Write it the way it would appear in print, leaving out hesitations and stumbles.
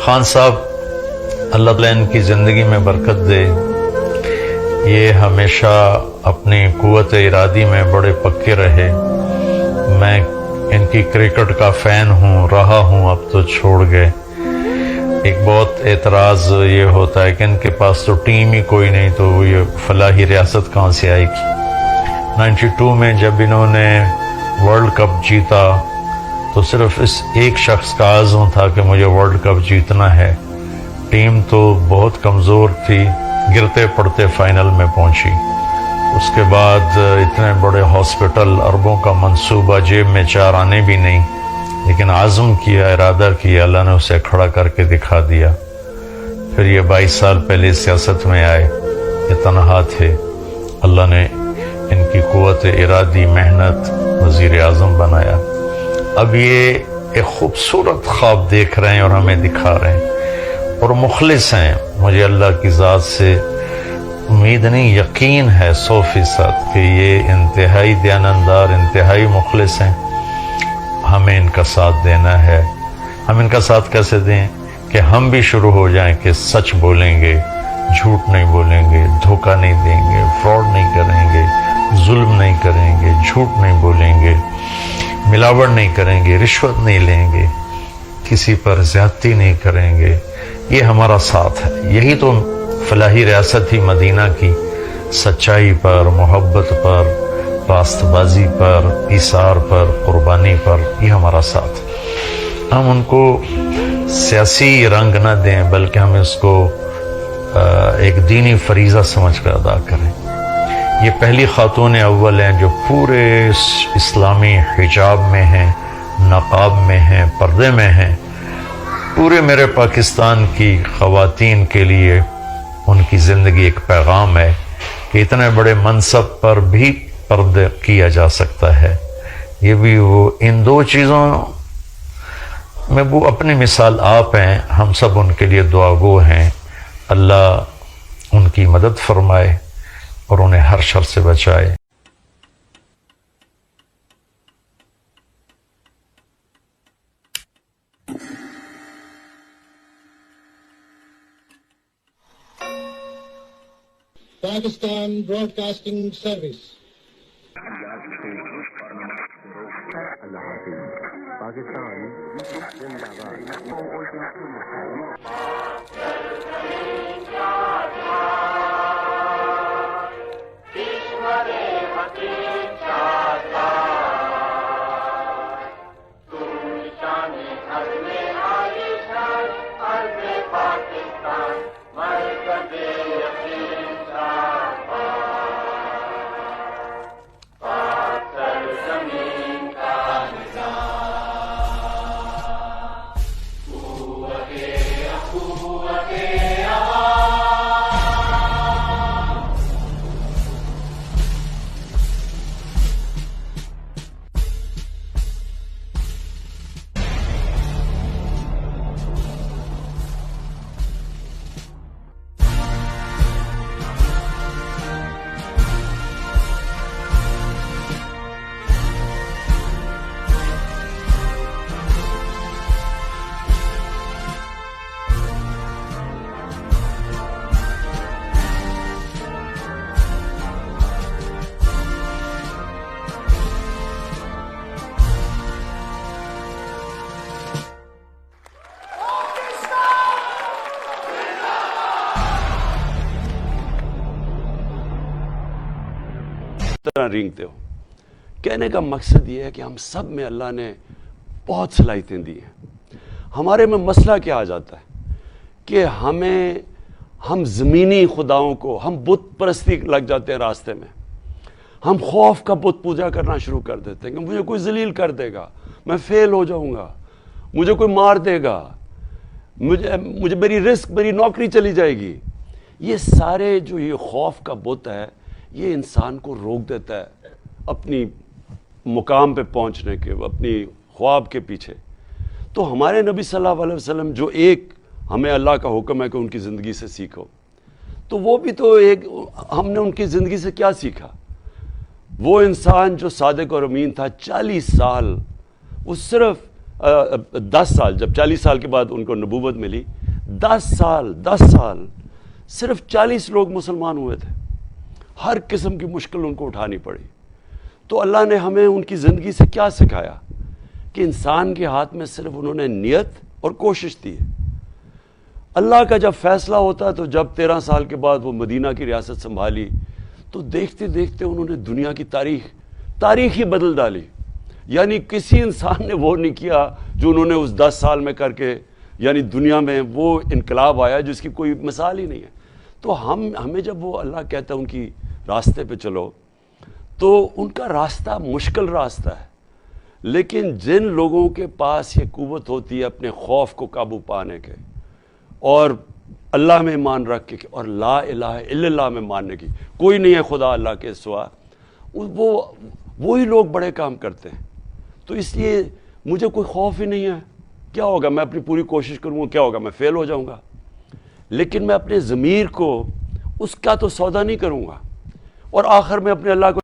خان صاحب اللہ تعالیٰ ان کی زندگی میں برکت دے، یہ ہمیشہ اپنی قوت ارادی میں بڑے پکے رہے۔ میں ان کی کرکٹ کا فین رہا ہوں، اب تو چھوڑ گئے۔ ایک بہت اعتراض یہ ہوتا ہے کہ ان کے پاس تو ٹیم ہی کوئی نہیں، تو یہ فلاحی ریاست کہاں سے آئے گی۔ 92 میں جب انہوں نے ورلڈ کپ جیتا تو صرف اس ایک شخص کا عزم تھا کہ مجھے ورلڈ کپ جیتنا ہے۔ ٹیم تو بہت کمزور تھی، گرتے پڑتے فائنل میں پہنچی۔ اس کے بعد اتنے بڑے ہاسپٹل، اربوں کا منصوبہ، جیب میں 4 آنے بھی نہیں، لیکن عزم کیا، ارادہ کیا، اللہ نے اسے کھڑا کر کے دکھا دیا۔ پھر یہ 22 سال پہلے سیاست میں آئے، یہ تنہا تھے، اللہ نے ان کی قوت ارادی، محنت، وزیر اعظم بنایا۔ اب یہ ایک خوبصورت خواب دیکھ رہے ہیں اور ہمیں دکھا رہے ہیں، اور مخلص ہیں۔ مجھے اللہ کی ذات سے امید نہیں، یقین ہے 100% کہ یہ انتہائی دیانتدار، انتہائی مخلص ہیں۔ ہمیں ان کا ساتھ دینا ہے۔ ہم ان کا ساتھ کیسے دیں؟ کہ ہم بھی شروع ہو جائیں کہ سچ بولیں گے، جھوٹ نہیں بولیں گے، دھوکہ نہیں دیں گے، فراڈ نہیں کریں گے، ظلم نہیں کریں گے، جھوٹ نہیں بولیں گے، ملاوٹ نہیں کریں گے، رشوت نہیں لیں گے، کسی پر زیادتی نہیں کریں گے۔ یہ ہمارا ساتھ ہے۔ یہی تو فلاحی ریاست تھی مدینہ کی، سچائی پر، محبت پر، راست بازی پر، ایثار پر، قربانی پر، یہ ہمارا ساتھ ہے۔ ہم ان کو سیاسی رنگ نہ دیں، بلکہ ہم اس کو ایک دینی فریضہ سمجھ کر ادا کریں۔ یہ پہلی خاتون اول ہیں جو پورے اسلامی حجاب میں ہیں، نقاب میں ہیں، پردے میں ہیں۔ پورے میرے پاکستان کی خواتین کے لیے ان کی زندگی ایک پیغام ہے کہ اتنے بڑے منصب پر بھی پردہ کیا جا سکتا ہے۔ یہ بھی وہ ان 2 چیزوں میں وہ اپنی مثال آپ ہیں، ہم سب ان کے لیے دعا گو ہیں۔ اللہ ان کی مدد فرمائے اور انہیں ہر شر سے بچائے۔ Pakistan broadcasting service. اللہ حافظ۔ پاکستان زندہ طرح رینگتے ہو۔ کہنے کا مقصد یہ ہے کہ ہم سب میں اللہ نے بہت صلاحیتیں دی ہیں۔ ہمارے میں مسئلہ کیا آ جاتا ہے کہ ہم زمینی خداؤں کو، ہم بت پرستی لگ جاتے ہیں راستے میں۔ ہم خوف کا بت پوجا کرنا شروع کر دیتے ہیں کہ مجھے کوئی ذلیل کر دے گا، میں فیل ہو جاؤں گا، مجھے کوئی مار دے گا، مجھے میری رزق، میری نوکری چلی جائے گی۔ یہ سارے جو یہ خوف کا بت ہے، یہ انسان کو روک دیتا ہے اپنی مقام پہ پہنچنے کے، اپنی خواب کے پیچھے۔ تو ہمارے نبی صلی اللہ علیہ وسلم جو ایک ہمیں اللہ کا حکم ہے کہ ان کی زندگی سے سیکھو، تو وہ بھی تو ایک، ہم نے ان کی زندگی سے کیا سیکھا؟ وہ انسان جو صادق اور امین تھا، 40 سال وہ صرف 10 سال، جب 40 سال کے بعد ان کو نبوت ملی، 10 سال صرف 40 لوگ مسلمان ہوئے تھے، ہر قسم کی مشکل ان کو اٹھانی پڑی۔ تو اللہ نے ہمیں ان کی زندگی سے کیا سکھایا کہ انسان کے ہاتھ میں صرف انہوں نے نیت اور کوشش دی ہے۔ اللہ کا جب فیصلہ ہوتا تو جب 13 سال کے بعد وہ مدینہ کی ریاست سنبھالی تو دیکھتے دیکھتے انہوں نے دنیا کی تاریخ ہی بدل ڈالی۔ یعنی کسی انسان نے وہ نہیں کیا جو انہوں نے اس 10 سال میں کر کے، یعنی دنیا میں وہ انقلاب آیا جس کی کوئی مثال ہی نہیں ہے۔ تو ہمیں جب وہ اللہ کہتا ہے ان کی راستے پہ چلو، تو ان کا راستہ مشکل راستہ ہے، لیکن جن لوگوں کے پاس یہ قوت ہوتی ہے اپنے خوف کو قابو پانے کے اور اللہ میں ایمان رکھ کے اور لا الہ الا اللہ میں ماننے کی، کوئی نہیں ہے خدا اللہ کے سوا، وہی لوگ بڑے کام کرتے ہیں۔ تو اس لیے مجھے کوئی خوف ہی نہیں ہے، کیا ہوگا، میں اپنی پوری کوشش کروں گا، کیا ہوگا، میں فیل ہو جاؤں گا، لیکن میں اپنے ضمیر کو اس کا تو سودا نہیں کروں گا، اور آخر میں اپنے اللہ کو